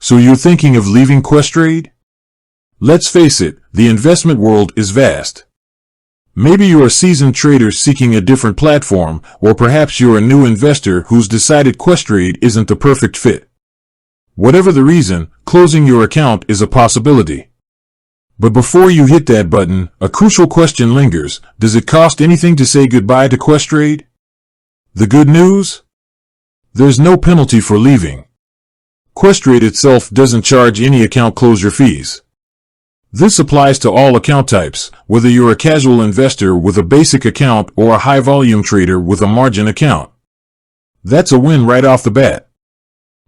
So you're thinking of leaving Questrade? Let's face it, the investment world is vast. Maybe you're a seasoned trader seeking a different platform, or perhaps you're a new investor who's decided Questrade isn't the perfect fit. Whatever the reason, closing your account is a possibility. But before you hit that button, a crucial question lingers. Does it cost anything to say goodbye to Questrade? The good news? There's no penalty for leaving. Questrade itself doesn't charge any account closure fees. This applies to all account types, whether you're a casual investor with a basic account or a high-volume trader with a margin account. That's a win right off the bat.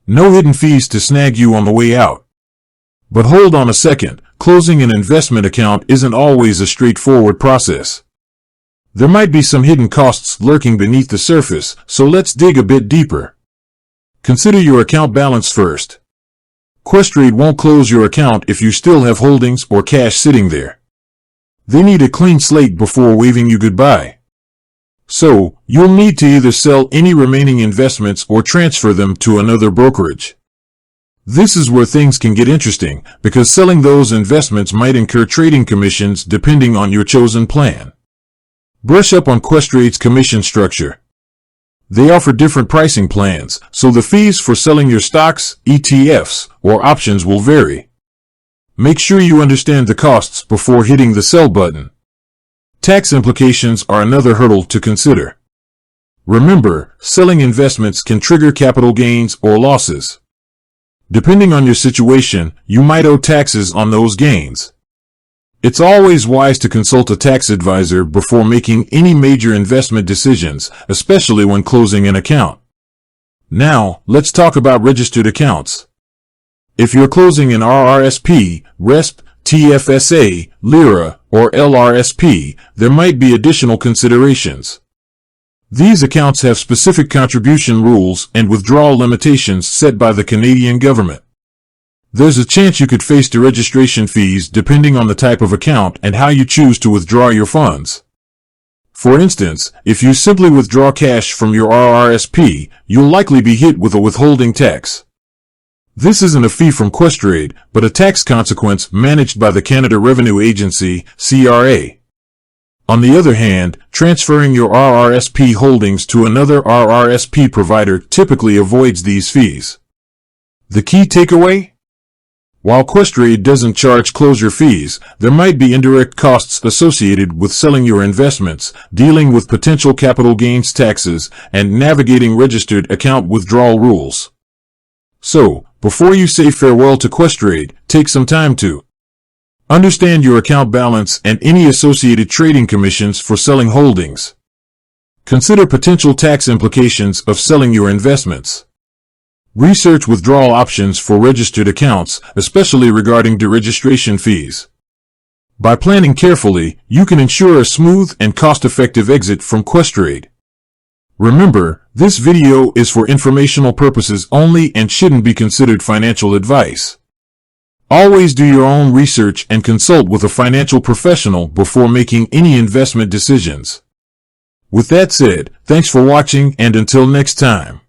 No hidden fees to snag you on the way out. But hold on a second, closing an investment account isn't always a straightforward process. There might be some hidden costs lurking beneath the surface, so let's dig a bit deeper. Consider your account balance first. Questrade won't close your account if you still have holdings or cash sitting there. They need a clean slate before waving you goodbye. So, you'll need to either sell any remaining investments or transfer them to another brokerage. This is where things can get interesting, because selling those investments might incur trading commissions depending on your chosen plan. Brush up on Questrade's commission structure. They offer different pricing plans, so the fees for selling your stocks, ETFs, or options will vary. Make sure you understand the costs before hitting the sell button. Tax implications are another hurdle to consider. Remember, selling investments can trigger capital gains or losses. Depending on your situation, you might owe taxes on those gains. It's always wise to consult a tax advisor before making any major investment decisions, especially when closing an account. Now, let's talk about registered accounts. If you're closing an RRSP, RESP, TFSA, LIRA, or LRSP, there might be additional considerations. These accounts have specific contribution rules and withdrawal limitations set by the Canadian government. There's a chance you could face deregistration fees depending on the type of account and how you choose to withdraw your funds. For instance, if you simply withdraw cash from your RRSP, you'll likely be hit with a withholding tax. This isn't a fee from Questrade, but a tax consequence managed by the Canada Revenue Agency, CRA. On the other hand, transferring your RRSP holdings to another RRSP provider typically avoids these fees. The key takeaway? While Questrade doesn't charge closure fees, there might be indirect costs associated with selling your investments, dealing with potential capital gains taxes, and navigating registered account withdrawal rules. So, before you say farewell to Questrade, take some time to understand your account balance and any associated trading commissions for selling holdings. Consider potential tax implications of selling your investments. Research withdrawal options for registered accounts, especially regarding deregistration fees. By planning carefully, you can ensure a smooth and cost-effective exit from Questrade. Remember, this video is for informational purposes only and shouldn't be considered financial advice. Always do your own research and consult with a financial professional before making any investment decisions. With that said, thanks for watching and until next time.